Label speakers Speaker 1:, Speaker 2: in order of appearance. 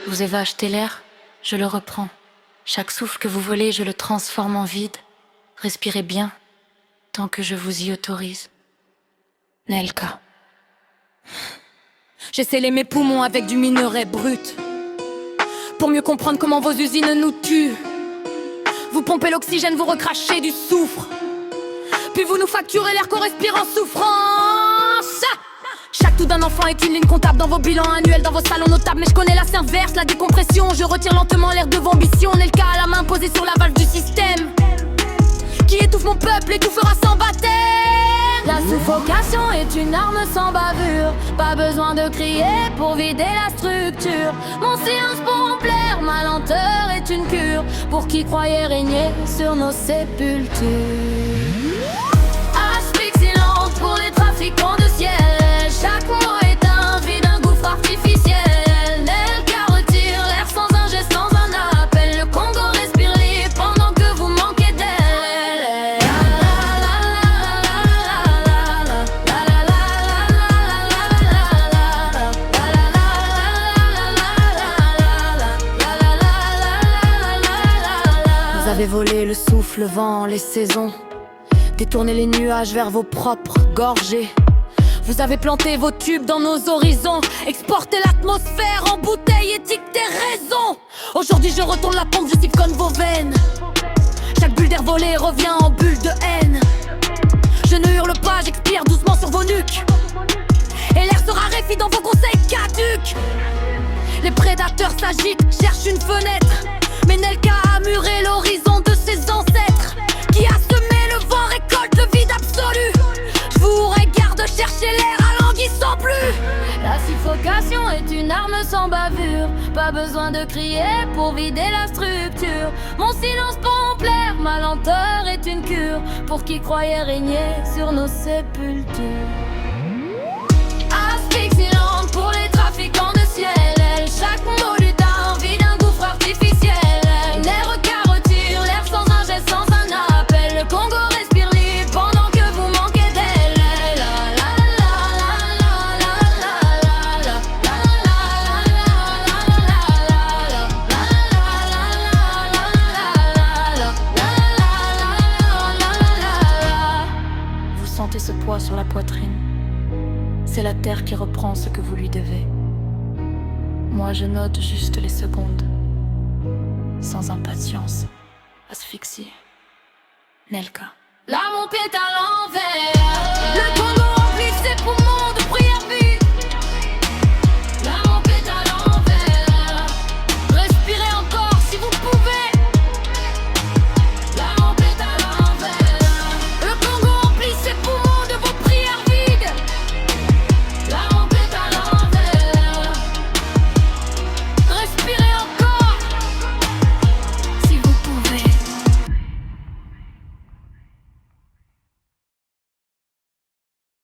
Speaker 1: Vous avez acheté l'air, je le reprends. Chaque souffle que vous volez, je le transforme en vide. Respirez bien, tant que je vous y autorise. Nelka.
Speaker 2: J'ai scellé mes poumons avec du minerai brut pour mieux comprendre comment vos usines nous tuent. Vous pompez l'oxygène, vous recrachez du soufre, puis vous nous facturez l'air qu'on respire en souffrance. Chaque tout d'un enfant est une ligne comptable dans vos bilans annuels, dans vos salons notables. Mais je connais la inverse, la décompression. Je retire lentement l'air de vos ambitions. Nelka à la main posée sur la valve du système qui étouffe mon peuple, étouffera sans baptême. La suffocation est une arme sans bavure. Pas besoin de crier pour vider la structure. Mon silence pour plaire, ma lenteur est une cure pour qui croyait régner sur nos sépultures. Asphyxie lente pour les trafiquants de ciel. Chaque mot est un vide, un gouffre artificiel. Nelka retire l'air sans un geste, sans un appel. Le Congo respire libre pendant que vous manquez d'aile. Vous avez volé le souffle, le vent, les saisons, détourné les nuages vers vos propres gorgées. Vous avez planté vos tubes dans nos horizons, exporté l'atmosphère en bouteille, étiqueté raison. Aujourd'hui je retourne la pompe, je siphonne vos veines. Chaque bulle d'air volée revient en bulle de haine. Je ne hurle pas, j'expire doucement sur vos nuques, et l'air se raréfie dans vos conseils caducs. Les prédateurs s'agitent, cherchent une fenêtre, mais Nelka a muré l'horizon de ses ancêtres. Qui a semé le vent récolte le vide absolu. Je vous regarde chercher l'air alanguissant plus. La suffocation est une arme sans bavure. Pas besoin de crier pour vider la structure. Mon silence pompe l'air, ma lenteur est une cure pour qui croyait régner sur nos sépultures. Asphyxiante pour les trafiquants de ciel. Chaque mot lutin vide un gouffre artificiel. L'air qu'à retire, l'air sans un geste, sans un appel. Le Congo respire libre pendant que vous manquez d'aile.
Speaker 1: Vous sentez ce poids sur la poitrine. C'est la terre qui reprend ce que vous lui devez. Moi je note juste les secondes, sans impatience. Asphyxie. Nelka.
Speaker 2: La pompe est à l'envers. Le Congo